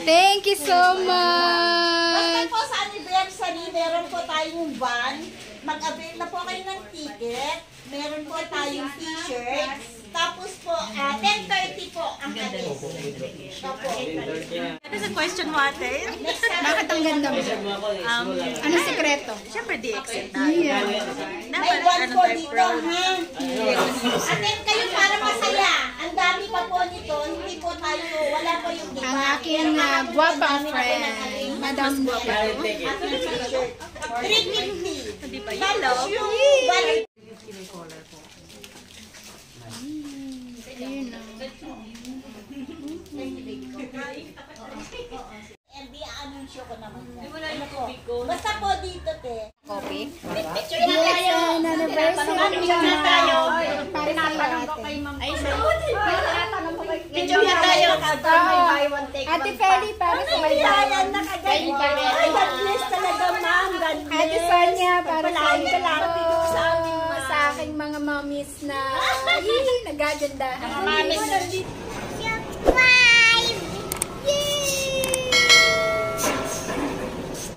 Thank you so Basta much. po sa anniversary, meron po tayong van. Mag-avail na po kayo ng ticket. Meron po tayong t-shirts. Tapos po, 10:30 po ang alis. Opo. Ano sa question mo, ate? Bakit ang ganda mo? Ano sekreto? Siyempre, DXN tayo. Yeah. May one po dito, ha? Attend kayo para masaya. Ang dami pa po nito. Hindi po tayo, wala po yung iba. Ang aking guwapang friend, Madam Guwapa. Aking t-shirt. 350. Hindi pa Tapos yellow. yung balik. Ayun na. LB, anunsyo ko naman. Ano po? Basta po dito, te. Copy? Picture na tayo. Anniversary na tayo. Para sa Picture na tayo. Ate Feli, para sa may Ayan, nakaganda. Ay, God bless talaga, ma'am. God bless. Ate Sonia, para sa Palagi ka lang. Sa amin, sa aking mga mommies na nagagandahan. Mga mommies.